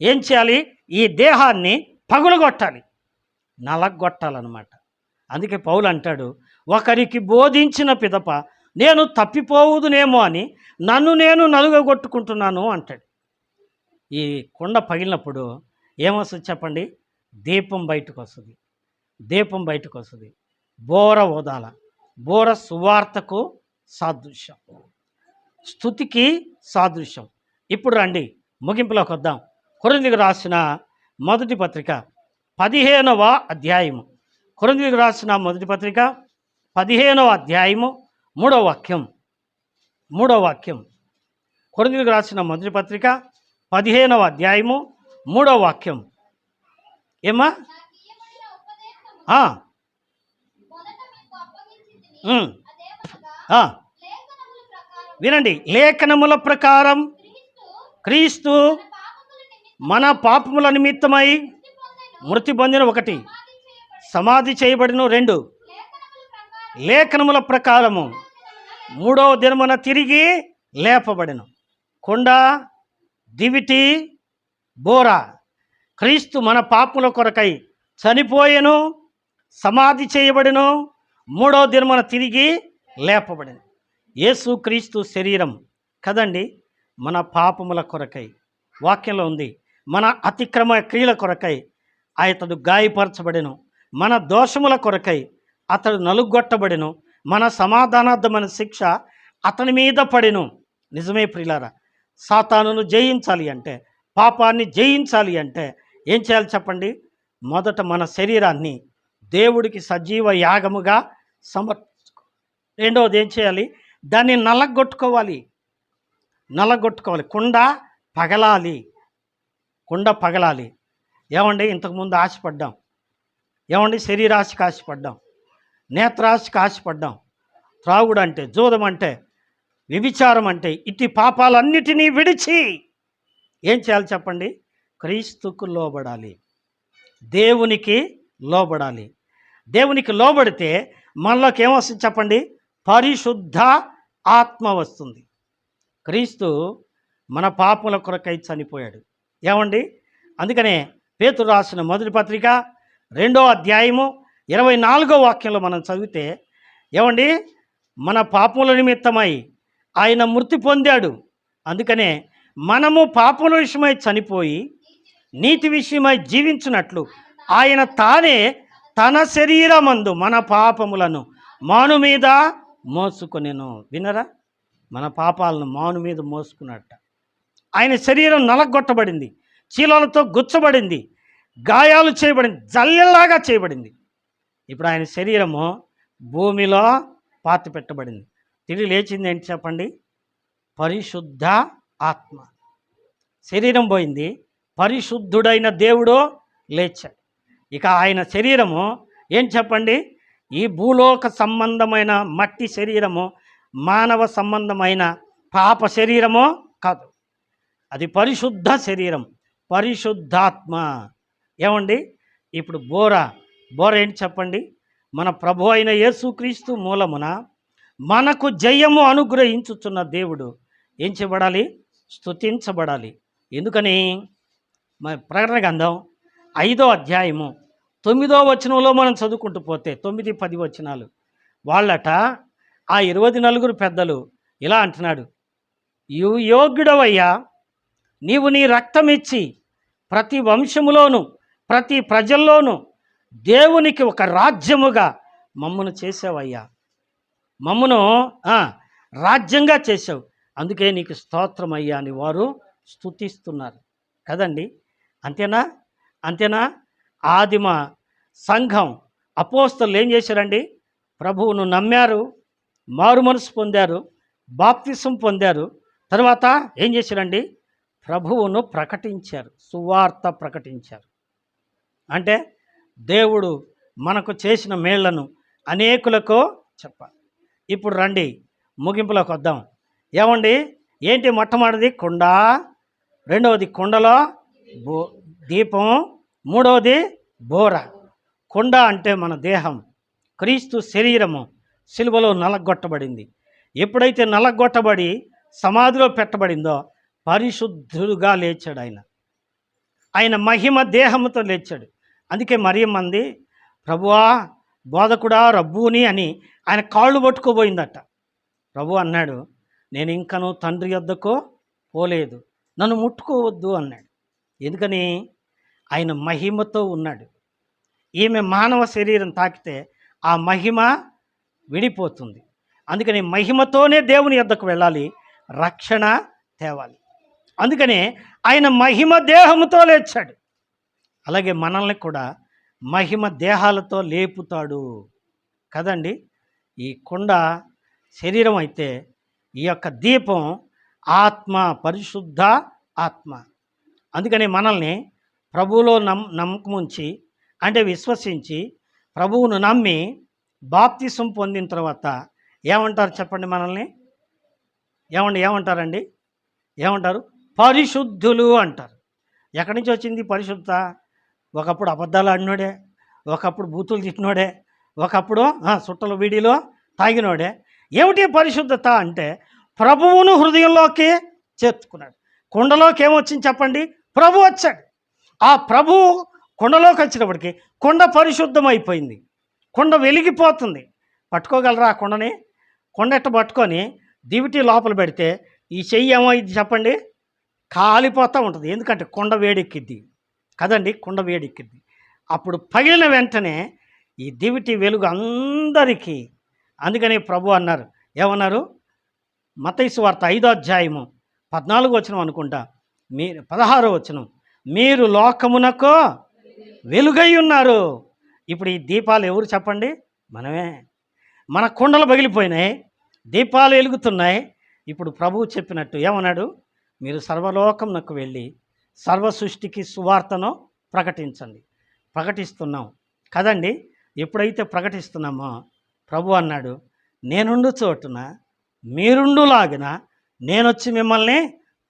ఏం చేయాలి? ఈ దేహాన్ని పగులగొట్టాలి, నలగొట్టాలన్నమాట. అందుకే పౌలు అంటాడు, ఒకరికి బోధించిన పిదప నేను తప్పిపోవుదునేమో అని నన్ను నేను నలుగగొట్టుకుంటున్నాను అంటాడు. ఈ కొండ పగిలినప్పుడు ఏమొస్తుంది చెప్పండి? దీపం బయటకు వస్తుంది. దీపం బయటకు వస్తుంది. బోర ఊదాల. బోర సువార్తకు సాదృశ్యం, స్తుతికి సాదృశ్యం. ఇప్పుడు రండి ముగింపులోకి వద్దాం. కొరింథీయులకు రాసిన మొదటి పత్రిక 15వ అధ్యాయము. కొరింథీయులకు రాసిన మొదటి పత్రిక 15వ అధ్యాయము 3వ వాక్యం. 3వ వాక్యం. కొరింథీయులకు రాసిన మొదటి పత్రిక 15వ అధ్యాయము 3వ వాక్యం. ఏమా? వినండి. లేఖనముల ప్రకారం క్రీస్తు మన పాపముల నిమిత్తమై మృతి పొందిన 1, సమాధి చేయబడిన 2, లేఖనముల ప్రకారము 3వ దినమున తిరిగి లేపబడిన. కొండ, దివిటి, బోర. క్రీస్తు మన పాపముల కొరకై చనిపోయెను, సమాధి చేయబడిను, 3వ దినమున తిరిగి లేపబడిన. యేసు క్రీస్తు శరీరం కదండి మన పాపముల కొరకై. వాక్యంలో ఉంది, మన అతిక్రమ క్రియల కొరకై అతడు గాయపరచబడెను, మన దోషముల కొరకై అతడు నలుగొట్టబడెను, మన సమాధానార్థమైన శిక్ష అతని మీద పడెను. నిజమే ప్రియులారా, సాతానును జయించాలి అంటే, పాపాన్ని జయించాలి అంటే ఏం చేయాలి చెప్పండి? మొదట మన శరీరాన్ని దేవుడికి సజీవ యాగముగా రెండవది ఏం చేయాలి? దాన్ని నలగొట్టుకోవాలి. కుండ పగలాలి. ఏమండి, ఇంతకుముందు ఆశపడ్డాం. ఏమండి, శరీరాశికి ఆశపడ్డాం, నేత్రాశికి ఆశపడ్డాం. త్రాగుడు అంటే, జూదం అంటే, వ్యభిచారం అంటే, ఇట్టి పాపాలన్నిటినీ విడిచి ఏం చేయాలి చెప్పండి? క్రీస్తుకు లోబడాలి, దేవునికి లోబడాలి. దేవునికి లోబడితే మనలోకి ఏమొస్తుంది చెప్పండి? పరిశుద్ధ ఆత్మ వస్తుంది. క్రీస్తు మన పాపముల కొరకై చనిపోయాడు. ఏమండి, అందుకనే పేతురు రాసిన మొదటి పత్రిక 2వ అధ్యాయము 24వ వాక్యంలో మనం చదివితే ఏమండి, మన పాపముల నిమిత్తమై ఆయన మృతి పొందాడు. అందుకనే మనము పాపముల విషయమై చనిపోయి నీతి విషయమై జీవించినట్లు ఆయన తానే తన శరీరమందు మన పాపములను మాను మీద మోసుకొనెను. వినరా? మన పాపాలను మాను మీద మోసుకున్నట్ట. ఆయన శరీరం నలగొట్టబడింది, చీలలతో గుచ్చబడింది, గాయాలు చేయబడింది, జల్లెల్లాగా చేయబడింది. ఇప్పుడు ఆయన శరీరము భూమిలో పాతి పెట్టబడింది. తిరిగి లేచింది ఏంటి చెప్పండి? పరిశుద్ధ ఆత్మ. శరీరం పోయింది, పరిశుద్ధుడైన దేవుడు లేచాడు. ఇక ఆయన శరీరము ఏం చెప్పండి? ఈ భూలోక సంబంధమైన మట్టి శరీరము, మానవ సంబంధమైన పాప శరీరము కాదు. అది పరిశుద్ధ శరీరం, పరిశుద్ధాత్మ. ఏమండి, ఇప్పుడు బోర ఏంటి చెప్పండి? మన ప్రభు అయిన యేసుక్రీస్తు మూలమున మనకు జయము అనుగ్రహించుచున్న దేవుడు ఏం చేయబడాలి? స్తుతించబడాలి. ఎందుకని? ప్రకటన గ్రంథం 5వ అధ్యాయము 9వ వచనంలో మనం చదువుకుంటూ పోతే 9, 10 వచనాలు వాళ్ళట ఆ 24 పెద్దలు ఇలా అంటున్నాడు, యోగ్యుడవయ్యా, నీవు నీ రక్తం ఇచ్చి ప్రతి వంశములోను ప్రతి ప్రజల్లోనూ దేవునికి ఒక రాజ్యముగా మమ్మను చేసావయ్యా, మమ్మను రాజ్యంగా చేసావు, అందుకే నీకు స్తోత్రమయ్యా అని వారు స్తుతిస్తున్నారు కదండి. అంతేనా? ఆదిమ సంఘం అపోస్తలులు ఏం చేశారండి? ప్రభువును నమ్మారు, మారు మనసు పొందారు, బాప్తిసం పొందారు. తర్వాత ఏం చేశారండి? ప్రభువును ప్రకటించారు, సువార్త ప్రకటించారు. అంటే దేవుడు మనకు చేసిన మేళ్లను అనేకులకు చెప్పాలి. ఇప్పుడు రండి ముగింపులోకి వద్దాం. ఏమండి, ఏంటి? మొట్టమొదటిది కుండ, రెండవది కుండలో దీపం, మూడవది బోర. కుండ అంటే మన దేహం, క్రీస్తు శరీరము సిలువలో నలగొట్టబడింది. ఎప్పుడైతే నలగొట్టబడి సమాధిలో పెట్టబడిందో పరిశుద్ధుడుగా లేచాడు. ఆయన మహిమ దేహముతో లేచాడు. అందుకే మరియమ్మంది, ప్రభువా, బోధకుడా, రబ్బూని అని ఆయన కాళ్ళు పట్టుకోబోయిందట. ప్రభు అన్నాడు, నేను ఇంకను తండ్రి యొద్దకు పోలేదు, నన్ను ముట్టుకోవద్దు అన్నాడు. ఎందుకని? ఆయన మహిమతో ఉన్నాడు. ఈమె మానవ శరీరం తాకితే ఆ మహిమ విడిపోతుంది. అందుకని మహిమతోనే దేవుని యొద్దకు వెళ్ళాలి, రక్షణ తేవాలి. అందుకనే ఆయన మహిమ దేహముతో లేచాడు. అలాగే మనల్ని కూడా మహిమ దేహాలతో లేపుతాడు కదండి. ఈ కుండ శరీరం అయితే ఈ యొక్క దీపం ఆత్మ, పరిశుద్ధ ఆత్మ. అందుకని మనల్ని ప్రభువులో నమ్మకం ఉంచి, అంటే విశ్వసించి ప్రభువును నమ్మి బాప్తిసం పొందిన తర్వాత ఏమంటారు చెప్పండి? మనల్ని ఏమంటారండి? ఏమంటారు? పరిశుద్ధులు అంటారు. ఎక్కడి నుంచి వచ్చింది పరిశుద్ధత? ఒకప్పుడు అబద్ధాలు ఆడినోడే, ఒకప్పుడు బూతులు తిట్టినోడే, ఒకప్పుడు సుట్టల వీడిలో తాగినోడే. ఏమిటి పరిశుద్ధత అంటే ప్రభువును హృదయంలోకి చేర్చుకున్నాడు. కుండలోకి ఏమొచ్చింది చెప్పండి? ప్రభు వచ్చాడు. ఆ ప్రభు కుండలోకి వచ్చినప్పటికీ కుండ పరిశుద్ధం అయిపోయింది, కుండ వెలిగిపోతుంది. పట్టుకోగలరా ఆ కుండని? కొండెట్ట పట్టుకొని దివిటి లోపల పెడితే ఈ చెయ్యి ఏమైంది చెప్పండి? కాలిపోతూ ఉంటుంది. ఎందుకంటే కుండ వేడెక్కిద్ది కదండి, కుండ వేడెక్కిద్ది. అప్పుడు పగిలిన వెంటనే ఈ దివిటి వెలుగు అందరికీ. అందుకని ప్రభు అన్నారు, ఏమన్నారు? మత్తయి సువార్త 5వ అధ్యాయము 14వ వచనం అనుకుంటా, 16వ వచనం, మీరు లోకమునకు వెలుగై ఉన్నారు. ఇప్పుడు ఈ దీపాలు ఎవరు చెప్పండి? మనమే. మన కుండలు పగిలిపోయినాయి, దీపాలు వెలుగుతున్నాయి. ఇప్పుడు ప్రభువు చెప్పినట్టు ఏమన్నాడు? మీరు సర్వలోకమునకు వెళ్ళి సర్వ సృష్టికి సువార్తను ప్రకటించండి. ప్రకటిస్తున్నాం కదండి. ఎప్పుడైతే ప్రకటిస్తున్నామో ప్రభు అన్నాడు, నేనుండు చోటున మీరుండులాగిన నేనొచ్చి మిమ్మల్ని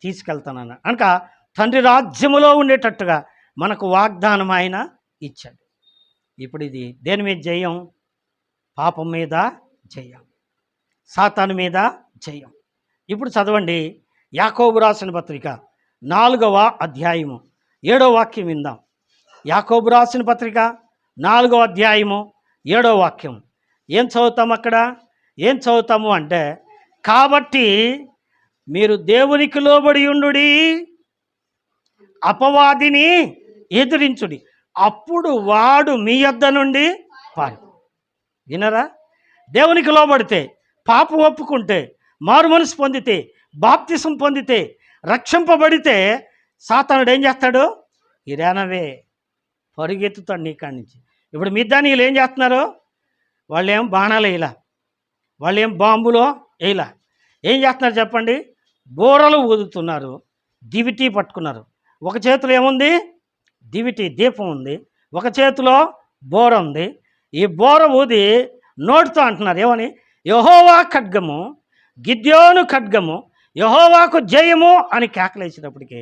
తీసుకెళ్తానన్న. అనక తండ్రి రాజ్యములో ఉండేటట్టుగా మనకు వాగ్దానం ఆయన ఇచ్చాడు. ఇప్పుడు ఇది దేని మీద జయం? పాపం మీద జయం, సాతాను మీద జయం. ఇప్పుడు చదవండి, యాకోబు రాసిన పత్రిక 4వ అధ్యాయము 7వ వాక్యం విందాం. యాకోబు రాసిన పత్రిక 4వ అధ్యాయము 7వ వాక్యం. ఏం చదువుతాము అక్కడ? ఏం చదువుతాము అంటే, కాబట్టి మీరు దేవునికి లోబడి ఉండుడి, అపవాదిని ఎదిరించుడి, అప్పుడు వాడు మీ యొద్ద నుండి పారి. వినరా? దేవునికి లోబడితే, పాపం ఒప్పుకుంటే, మారు మనసు పొందితే, బాప్తిసం పొందితే, రక్షింపబడితే సాతానుడు ఏం చేస్తాడు? ఇరానవే పరిగెత్తుతాడు నీ కాడి నుంచి. ఇప్పుడు మిద్దానీయులు ఏం చేస్తున్నారు? వాళ్ళు ఏం బాణాలు వేయలా, వాళ్ళు ఏం బాంబులో వేయలా. ఏం చేస్తున్నారు చెప్పండి? బోరలు ఊదుతున్నారు, దివిటి పట్టుకున్నారు. ఒక చేతిలో ఏముంది? దివిటి దీపం ఉంది, ఒక చేతిలో బోర ఉంది. ఈ బోర ఊది నోటితో అంటున్నారు ఏమని? యెహోవా ఖడ్గము, గిద్యోను ఖడ్గము, యెహోవాకు జయము అని కేకలేసినప్పటికీ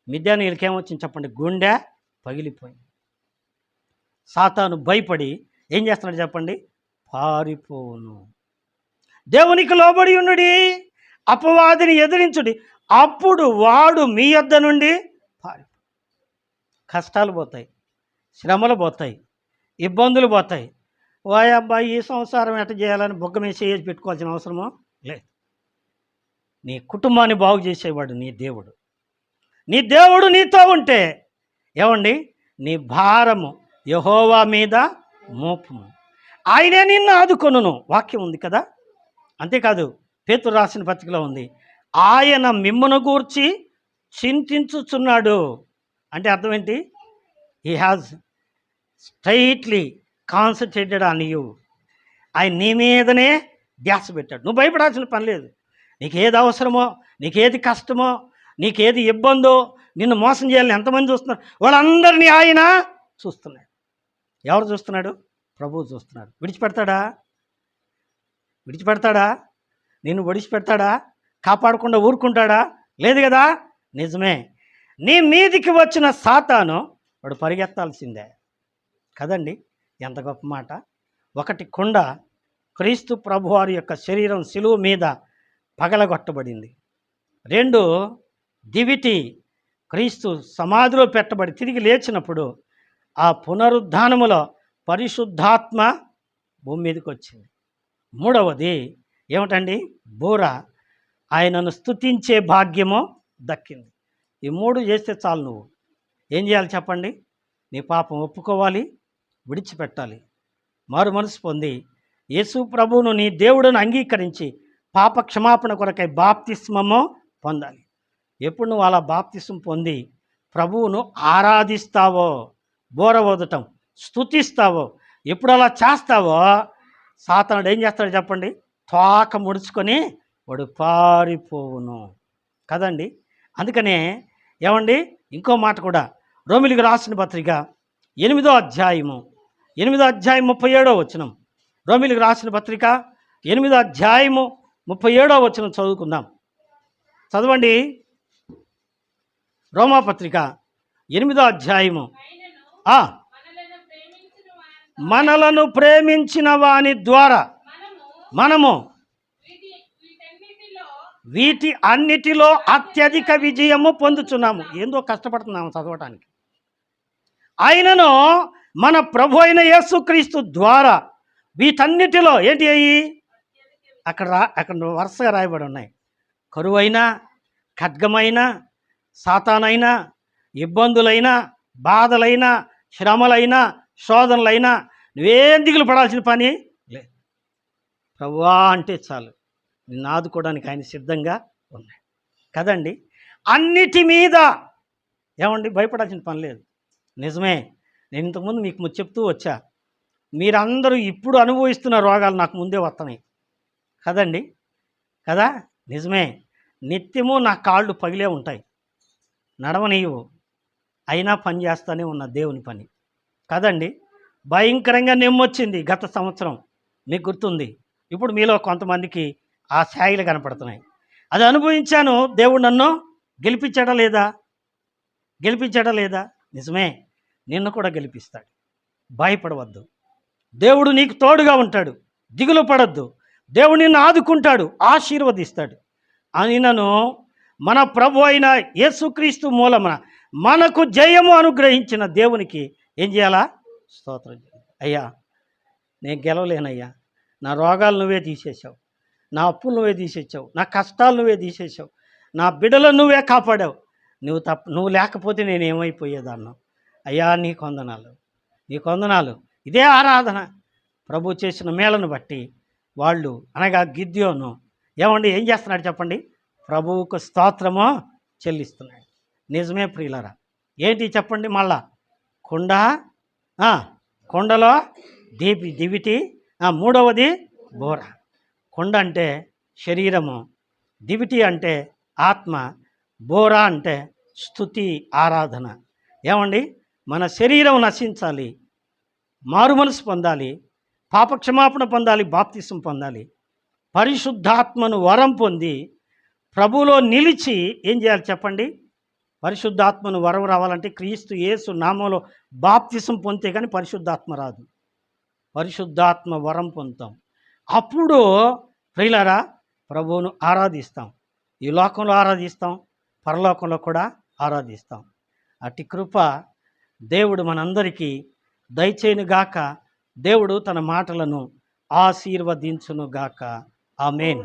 మిద్యానీయులకి ఏమొచ్చింది చెప్పండి? గుండె పగిలిపోయింది. సాతాను భయపడి ఏం చేస్తున్నాడు చెప్పండి? పారిపోను. దేవునికి లోబడి ఉండుడి, అపవాదిని ఎదిరించుడి, అప్పుడు వాడు మీ యొద్ద నుండి పారిపో. కష్టాలు పోతాయి, శ్రమలు పోతాయి, ఇబ్బందులు పోతాయి. వాయ్ అబ్బాయి ఈ సంసారం ఎట్ట చేయాలని బొగ్గ మీద చేసి పెట్టుకోవాల్సిన అవసరమో లేదు. నీ కుటుంబాన్ని బాగు చేసేవాడు నీ దేవుడు. నీ దేవుడు నీతో ఉంటే ఏమండి? నీ భారము యెహోవా మీద మోపుము, ఆయనే నిన్ను ఆదుకొనును. వాక్యం ఉంది కదా. అంతేకాదు పేతురు రాసిన పత్రికలో ఉంది, ఆయన మిమ్మును గూర్చి చింతించుచున్నాడు. అంటే అర్థం ఏంటి? He has straightly concentrated on you. ఆయన నీ మీదనే ధ్యాస పెట్టాడు. నువ్వు భయపడాల్సిన పని లేదు. నీకేది అవసరమో, నీకేది కష్టమో, నీకేది ఇబ్బందో, నిన్ను మోసం చేయాలని ఎంతమంది చూస్తున్నారు? వాళ్ళందరినీ ఆయన చూస్తున్నాడు. ఎవరు చూస్తున్నాడు? ప్రభువు చూస్తున్నాడు. విడిచిపెడతాడా? నిన్ను విడిచిపెడతాడా? కాపాడకుండా ఊరుకుంటాడా? లేదు కదా. నిజమే. నీ మీదికి వచ్చిన సాతాను వాడు పరిగెత్తాల్సిందే కదండి. ఎంత గొప్ప మాట. ఒకటి కుండ క్రీస్తు ప్రభువారి యొక్క శరీరం శిలువ మీద పగలగొట్టబడింది. 2 దివిటి క్రీస్తు సమాధిలో పెట్టబడి తిరిగి లేచినప్పుడు ఆ పునరుద్ధానములో పరిశుద్ధాత్మ భూమి మీదకి వచ్చింది. 3వది ఏమిటండి? బూర, ఆయనను స్తుతించే భాగ్యము దక్కింది. ఈ 3 చేస్తే చాలు. నువ్వు ఏం చేయాలి చెప్పండి? నీ పాపం ఒప్పుకోవాలి, విడిచిపెట్టాలి. మారు మనసు పొంది యేసు ప్రభువును నీ దేవుడును అంగీకరించి పాప క్షమాపణ కొరకై బాప్తిస్మము పొందాలి. ఎప్పుడు నువ్వు అలా బాప్తిస్మం పొంది ప్రభువును ఆరాధిస్తావో, బోర ఊదటం, స్తుతిస్తావో, ఎప్పుడు అలా చేస్తావో సాతానుడు ఏం చేస్తాడు చెప్పండి? తోక ముడుచుకొని వాడు పారిపోవును కదండి. అందుకనే ఏమండి ఇంకో మాట కూడా, రోమిలికి రాసిన పత్రిక 8వ అధ్యాయము 37వ వచనం. రోమిలికి రాసిన పత్రిక 8వ అధ్యాయము 37వ వచనం చదువుకుందాం. చదవండి. రోమాపత్రిక 8వ అధ్యాయము. మనలను ప్రేమించిన వాని ద్వారా మనము వీటి అన్నిటిలో అత్యధిక విజయము పొందుతున్నాము. ఏందో కష్టపడుతున్నాము చదవటానికి. ఆయనను మన ప్రభు అయిన యేసుక్రీస్తు ద్వారా వీటన్నిటిలో ఏంటి అయ్యి అక్కడ వరుసగా రాయబడి ఉన్నాయి. కరువైనా, ఖడ్గమైనా, సాతానైనా, ఇబ్బందులైనా, బాధలైనా, శ్రమలైనా, శోధనలైనా నువ్వేం దిగులు పడాల్సిన పని లేదు. ప్రభువా అంటే చాలు, నిన్ను ఆదుకోవడానికి ఆయన సిద్ధంగా ఉన్నాయి కదండి. అన్నిటి మీద ఏమండి భయపడాల్సిన పని లేదు. నిజమే, నేను ఇంతకుముందు మీకు చెప్తూ వచ్చా, మీరందరూ ఇప్పుడు అనుభవిస్తున్న రోగాలు నాకు ముందే వస్తున్నాయి కదండి. కదా, నిజమే. నిత్యము నా కాళ్ళు పగిలే ఉంటాయి, నడవనీయవు, అయినా పని చేస్తూనే ఉన్న దేవుని పని కదండి. భయంకరంగా నెమ్మొచ్చింది గత సంవత్సరం, మీకు గుర్తుంది. ఇప్పుడు మీలో కొంతమందికి ఆ ఛాయలు కనపడుతున్నాయి. అది అనుభవించాను. దేవుడు నన్ను గెలిపించడం లేదా? నిజమే, నిన్ను కూడా గెలిపిస్తాడు. భయపడవద్దు, దేవుడు నీకు తోడుగా ఉంటాడు. దిగులు పడద్దు, దేవుడు నిన్ను ఆదుకుంటాడు, ఆశీర్వదిస్తాడు. ఆయనను మన ప్రభు అయిన యేసుక్రీస్తు మూలమున మనకు జయము అనుగ్రహించిన దేవునికి ఏం చేయాలా? స్తోత్రం చేయాలి. అయ్యా, నేను గెలవలేనయ్యా, నా రోగాలు నువ్వే తీసేసావు, నా అప్పులు నువ్వే తీసేసావు, నా కష్టాలు నువ్వే తీసేసావు, నా బిడ్డలను నువ్వే కాపాడావు. నువ్వు లేకపోతే నేను ఏమైపోయేదన్నా. అయ్యా, నీకు వందనాలు. ఇదే ఆరాధన. ప్రభు చేసిన మేళను బట్టి వాళ్ళు అనగా గిద్యోను ఏం చేస్తున్నాడు చెప్పండి? ప్రభువుకు స్తోత్రము చెల్లిస్తున్నాడు. నిజమే ప్రియులారా. ఏంటి చెప్పండి? మళ్ళా కొండలో దివిటి, మూడవది బోర. కొండ అంటే శరీరము, దివిటి అంటే ఆత్మ, బోర అంటే స్తుతి, ఆరాధన. ఏమండి, మన శరీరం నశించాలి, మారు మనసు పొందాలి, పాపక్షమాపణ పొందాలి, బాప్తిసం పొందాలి, పరిశుద్ధాత్మను వరం పొంది ప్రభువులో నిలిచి ఏం చేయాలి చెప్పండి? పరిశుద్ధాత్మను వరం రావాలంటే క్రీస్తు యేసు నామంలో బాప్తిసం పొందితే కానీ పరిశుద్ధాత్మ రాదు. పరిశుద్ధాత్మ వరం పొందుతాం. అప్పుడు ప్రియులారా ప్రభువును ఆరాధిస్తాం. ఈ లోకంలో ఆరాధిస్తాం, పరలోకంలో కూడా ఆరాధిస్తాం. అట్టి కృప దేవుడు మనందరికీ దయచేయునుగాక. దేవుడు తన మాటలను ఆశీర్వదించునుగాక. ఆమేన్.